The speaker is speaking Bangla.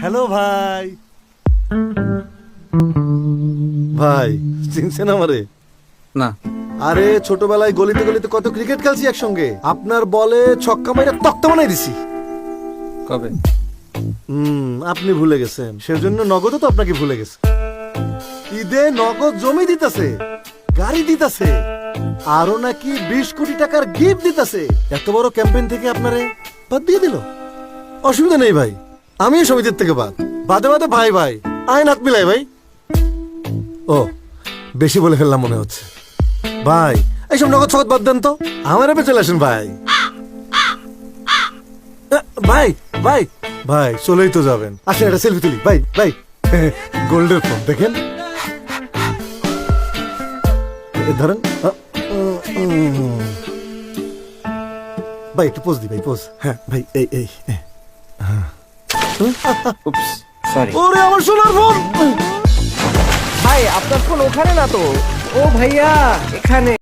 হ্যালো ভাই। ভাই চিনছেন আমারে? না। আরে ছোটবেলায় গলিতে গলিতে কত ক্রিকেট খেলছি একসঙ্গে। আপনার বলে ছক্কা মাইরা তক্তা বানাই দিছি। কবে? আপনি ভুলে গেছেন, সেজন্য নগদও তো আপনাকে ভুলে গেছে। ঈদে নগদ জমি দিতেছে, গাড়ি দিতেছে, আরো নাকি 20 কোটি টাকার গিফট দিতেছে। এত বড় ক্যাম্পেইন থেকে আপনারে বাদ দিয়ে দিল। অসুবিধা নেই ভাই, আমি সমিতির থেকে বাদে বাদে ভাই ভাই আইন হাত মিলাই ভাই। ও বেশি বলে ফেললাম মনে হচ্ছে। ভাই এইসব নগদ ছগদ বাদ দেন তো, আমার এবার চলে আসেন ভাই। ভাই ভাই ভাই চলেই তো যাবেন, আসেন একটা সেলফি তুলি। ভাই ভাই গোল্ডের ফোন দেখেন, ধরেন। ভাই একটু পোজ দি ভাই, পোজ। হ্যাঁ ভাই এই এই। উপস, সরি। ওরে আমার সোনার ফোন। ভাই আপনার ফোন ওখানে না তো। ও ভাইয়া এখানে।